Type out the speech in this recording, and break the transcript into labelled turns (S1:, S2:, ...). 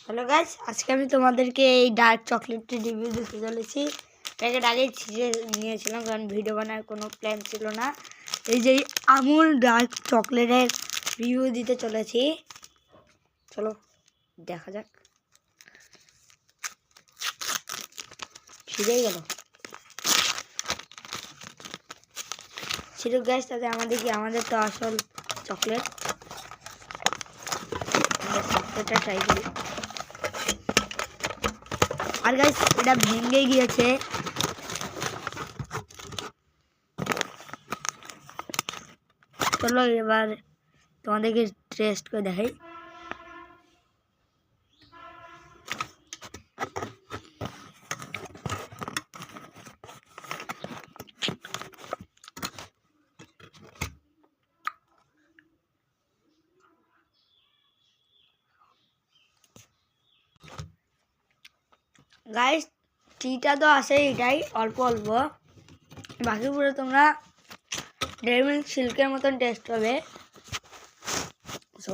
S1: Hello guys, আজকে আমি তোমাদেরকে এই ডার্ক চকলেটটি রিভিউ দিতে চলেছি। প্যাকেট আগেই ছিঁড়ে নিয়েছিলাম কারণ ভিডিও বানার কোনো প্ল্যান ছিল না। এই যে আমুল ডার্ক চকলেটের রিভিউ দিতে চলেছি, চলো দেখা যাক। ছিঁড়েই গেল ছিঁড়ুক গাইস, তাতে আমাদের তো আসল চকলেট। চকলেটটা ট্রাই করি। আর গাইস এটা ভেঙে গিয়েছে। চলো এবার তোমাদেরকে টেস্ট করে দেখাই। গাইস টিটা তো আছে, এটাই অল্প অল্প, বাকি পুরো তোমরা ডেয়ারি মিল্ক সিল্কের মতন টেস্ট হবে। সো